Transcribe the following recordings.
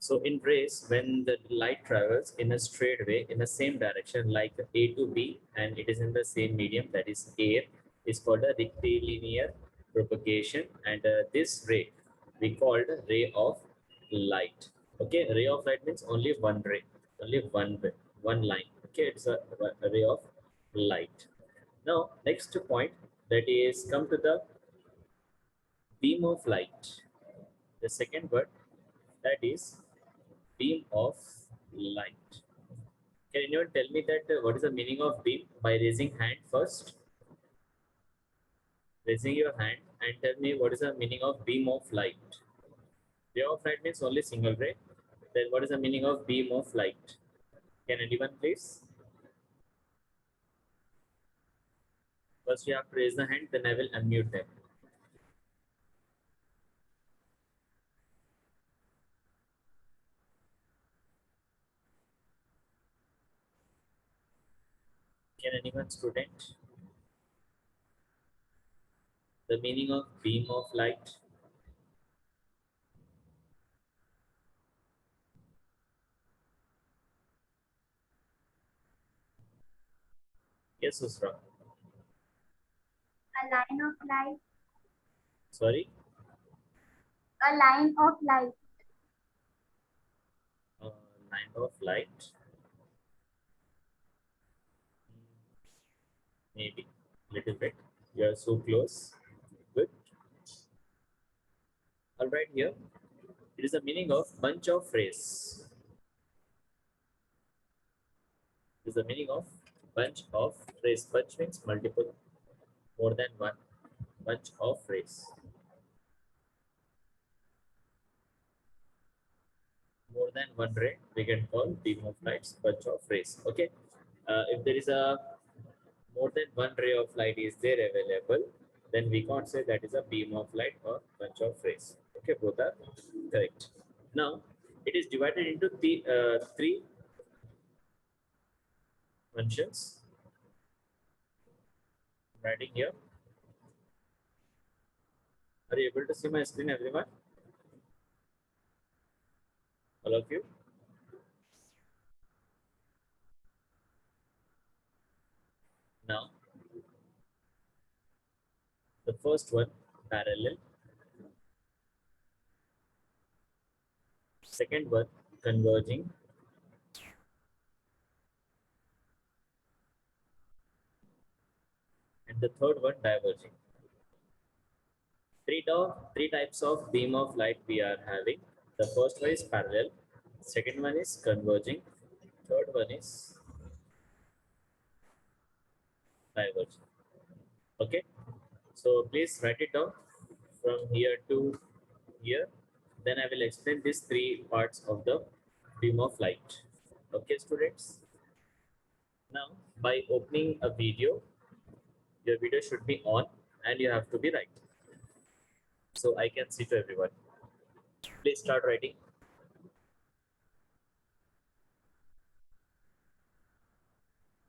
So in race, when the light travels in a straight way in the same direction like A to B, and it is in the same medium, that is air, is called a rectilinear propagation. And this ray we called ray of light. Okay, ray of light means only one ray, only one way, one line. Okay, it's a ray of light. Now next point, that is come to the beam of light. The second word, that is beam of light. Can anyone tell me that what is the meaning of beam by raising hand first? Raising your hand and tell me what is the meaning of beam of light. Ray of light means only single ray. Then what is the meaning of beam of light? Can anyone please? First you have to raise the hand, then I will unmute them. Can anyone student? The meaning of beam of light? Yes, Usra. A line of light. Sorry? A line of light. Line of light. Maybe little bit. You are so close. Good. All right, here it is the meaning of bunch of phrase. It is the meaning of bunch of phrase. Bunch means multiple, more than one. Bunch of phrase. More than one ray, we can call beam of lights bunch of phrase. Okay. If there is a more than one ray of light is there available, then we can't say that is a beam of light or bunch of rays. Okay, both are correct. Now it is divided into three functions. I'm writing here. Are you able to see my screen, everyone? All of you? Now, the first one, parallel. Second one, converging. And the third one, diverging. Three types of beam of light we are having. The first one is parallel. Second one is converging. Third one is diverging. Okay. So please write it down from here to here. Then I will explain these three parts of the beam of light. Okay, students. Now, by opening a video, your video should be on and you have to be right. So I can see to everyone. Please start writing.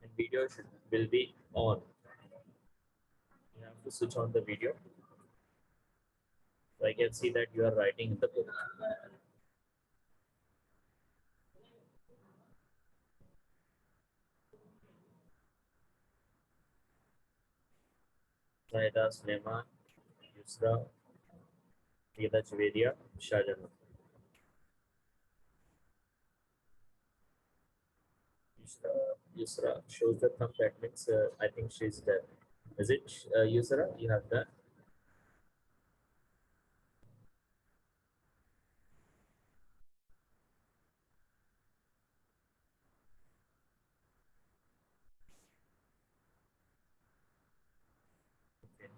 And video will be on. You have to switch on the video. So I can see that you are writing in the book. Zaida, Suleiman, Yusra, Rida Javedia, Shahjahan. Yusra shows the thumb, that means I think she's there. Is it Yusra? You have that? Okay.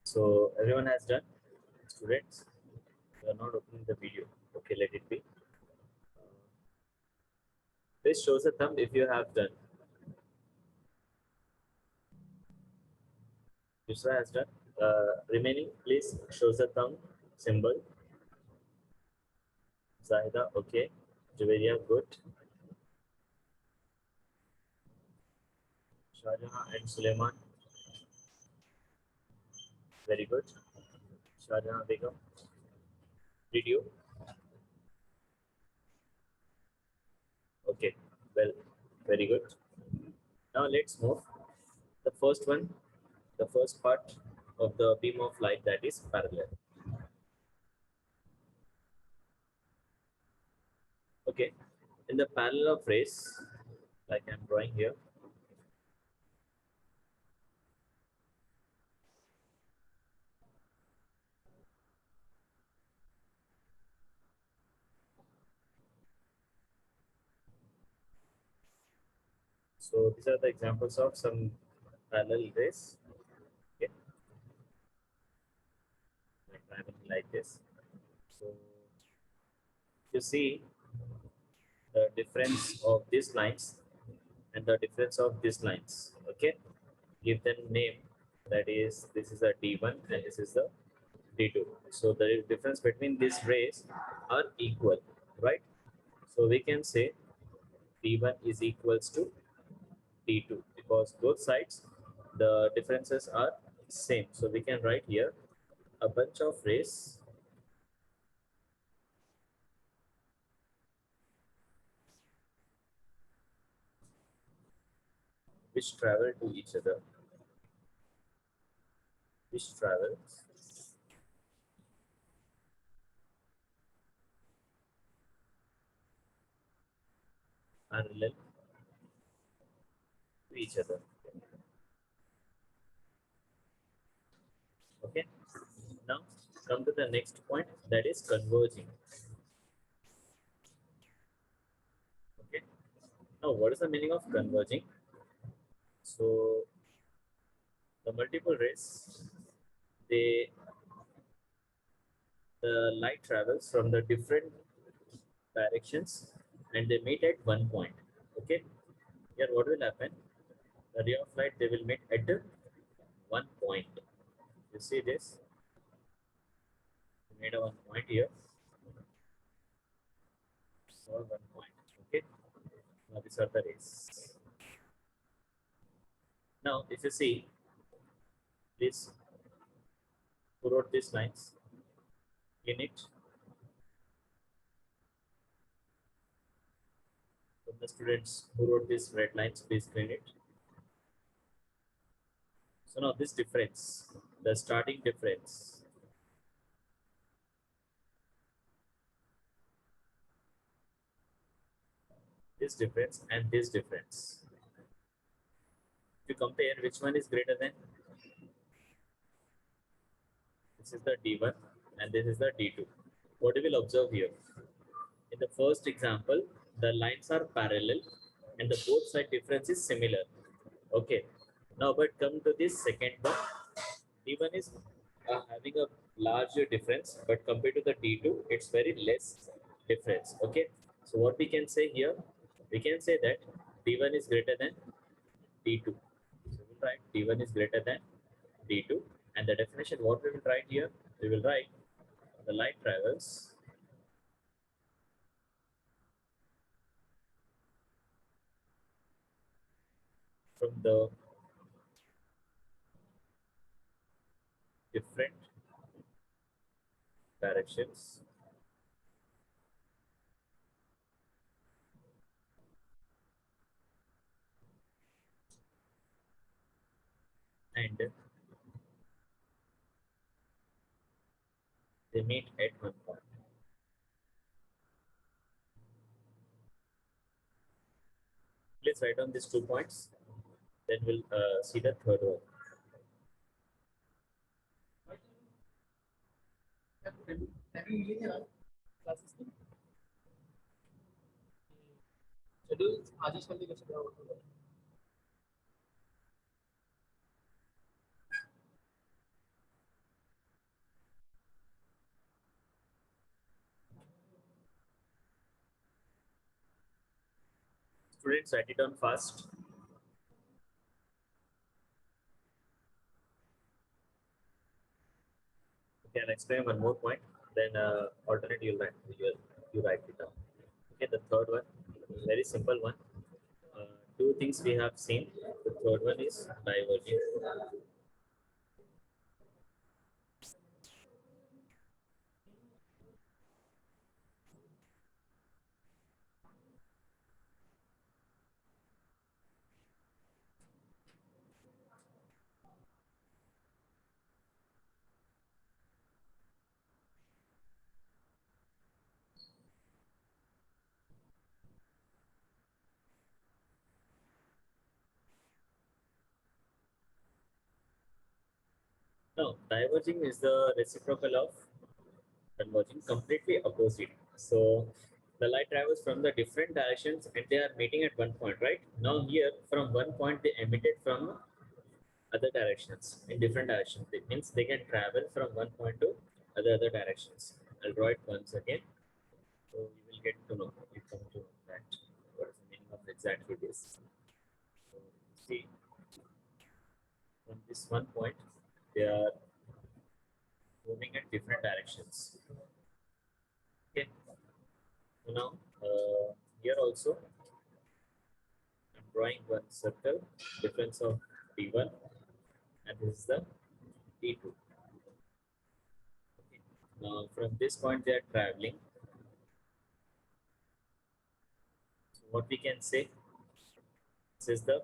So everyone has done? Students, you are not opening the video. Okay, let it be. Please show the thumb if you have done. Yusra has done. Remaining, please show the thumb symbol. Zahida, okay. Juveria, good. Shahjahan and Suleiman, very good. Shahjahan Begum, did you? Okay, well, very good. Now let's move. The first one, the first part of the beam of light, that is parallel. Okay, in the parallel of rays, like I'm drawing here, so these are the examples of some parallel rays. Okay, like traveling like this. So you see the difference of these lines and the difference of these lines. Okay, give them name. That is, this is a D1 and this is the D2. So the difference between these rays are equal, right? So we can say D1 is equals to D2 because both sides the differences are same. So we can write here a bunch of rays which travel to each other, which travels parallel to each other. Okay. Now come to the next point, that is converging. Okay. Now what is the meaning of converging? So the multiple rays, they the light travels from the different directions and they meet at one point. Okay. Here what will happen? The ray of light, they will meet at the one point. You see this? We made a one point here. So one point. Okay. Now these are the rays. Now if you see this, who wrote these lines? In it, from the students who wrote these red lines, please clean it. So now this difference, the starting difference, this difference and this difference. If you compare, which one is greater than? This is the D1 and this is the D2. What you will observe here? In the first example, the lines are parallel and the both side difference is similar. Okay. Now, but come to this second one. D1 is having a larger difference, but compared to the D2, it's very less difference. Okay. So what we can say here, we can say that D1 is greater than D2. So we'll write D1 is greater than D2. And the definition, what we will write here, we will write the light travels from the different directions and they meet at one point. Please write down these 2 points. Then we'll see the third one. Students, write it down fast. Okay, I'll explain one more point. Then alternate you'll write. you write it down. Okay, the third one, very simple one. Two things we have seen. The third one is diverging. No, diverging is the reciprocal of converging, completely opposite. So the light travels from the different directions and they are meeting at one point, right? Now here from one point they emitted from other directions in different directions. It means they can travel from one point to other directions. I'll draw it once again. So you will get to know, you come to know that what is the meaning of exactly this. So see from this one point they are moving in different directions. Okay. So now here also I'm drawing one circle, difference of D1, and this is the D2. Okay. Now from this point they are traveling. So what we can say, this is the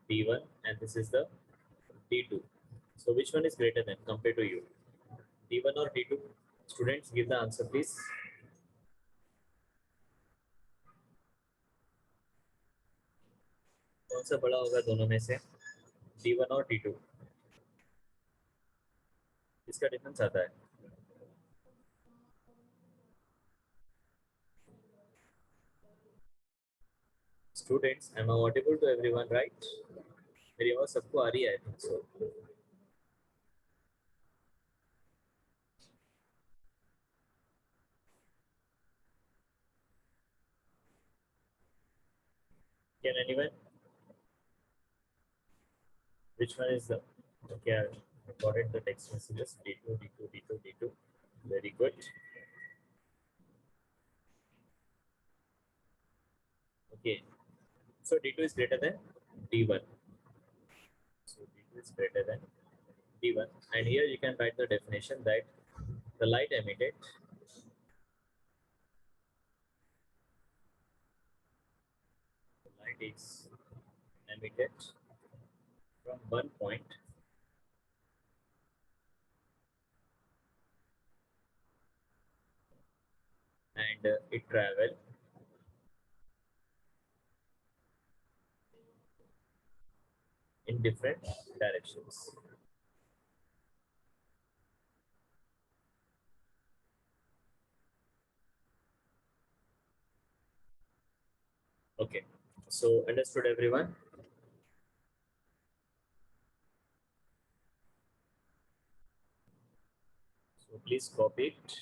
D1 and this is the D2. So which one is greater than compared to you? D1 or D2? Students, give the answer, please. कौन सा बड़ा होगा दोनों में से? D1 और D2? इसका difference आता है. Students, am I audible to everyone, right? मेरी आवाज सबको आ रही है, I think so. Can anyone? Which one is the? Okay, I got it. The text messages D2, D2, D2, D2. Very good. Okay. So D2 is greater than D1. So D2 is greater than D1. And here you can write the definition that the light emitted is emitted from one point and it travel in different directions. Okay, so understood everyone? So please copy it.